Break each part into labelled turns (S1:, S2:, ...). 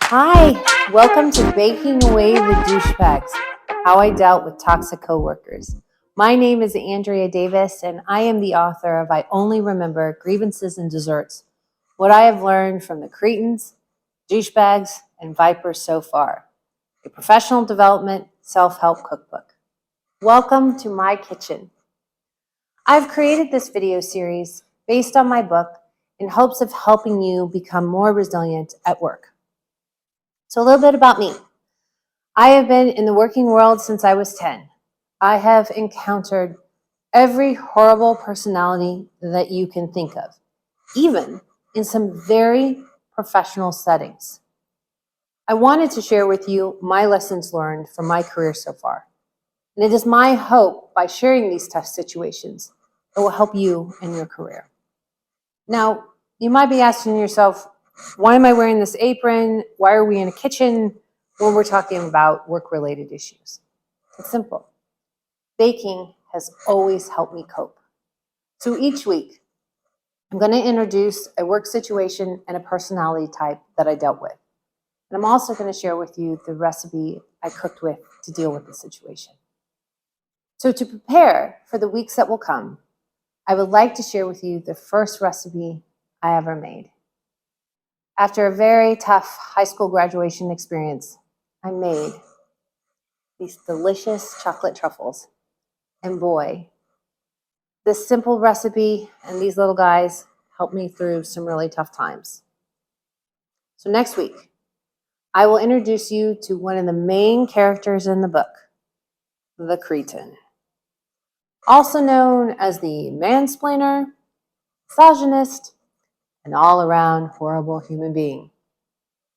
S1: Hi, welcome to Baking Away the Douchebags, How I Dealt with Toxic Coworkers. My name is Andrea Davis, and I am the author of I Only Remember Grievances and Desserts, What I Have Learned from the Cretins, Douchebags, and Vipers So Far, a professional development self-help cookbook. Welcome to my kitchen. I've created this video series based on my book in hopes of helping you become more resilient at work. So a little bit about me. I have been in the working world since I was 10. I have encountered every horrible personality that you can think of, even in some very professional settings. I wanted to share with you my lessons learned from my career so far. And it is my hope by sharing these tough situations that will help you in your career. Now, you might be asking yourself, why am I wearing this apron? Why are we in a kitchen when we're talking about work-related issues? It's simple. Baking has always helped me cope. So each week, I'm going to introduce a work situation and a personality type that I dealt with. And I'm also going to share with you the recipe I cooked with to deal with the situation. So to prepare for the weeks that will come, I would like to share with you the first recipe I ever made. After a very tough high school graduation experience, I made these delicious chocolate truffles. And boy, this simple recipe and these little guys helped me through some really tough times. So next week, I will introduce you to one of the main characters in the book, the cretin, also known as the mansplainer, misogynist, and all-around horrible human being.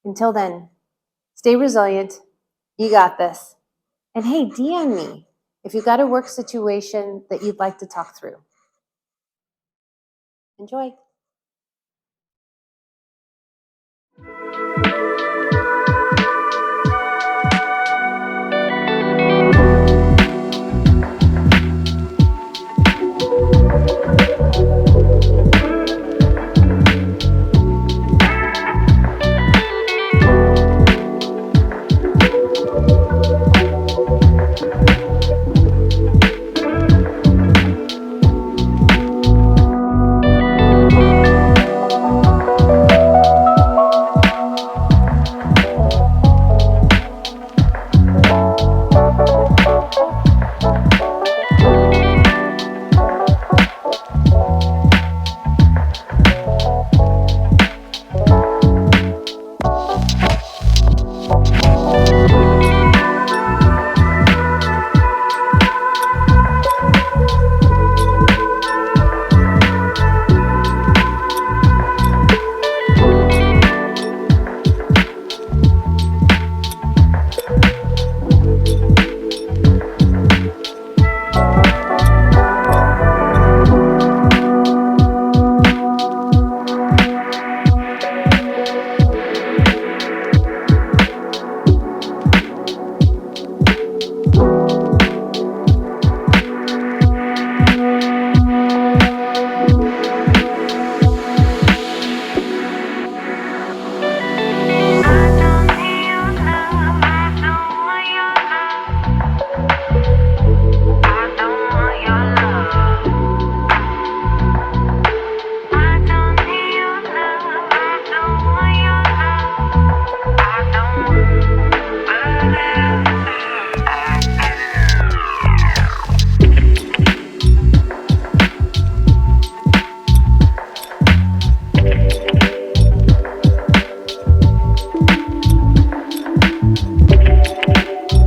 S1: Until then, stay resilient. You got this. And hey, DM me if you've got a work situation that you'd like to talk through. Enjoy.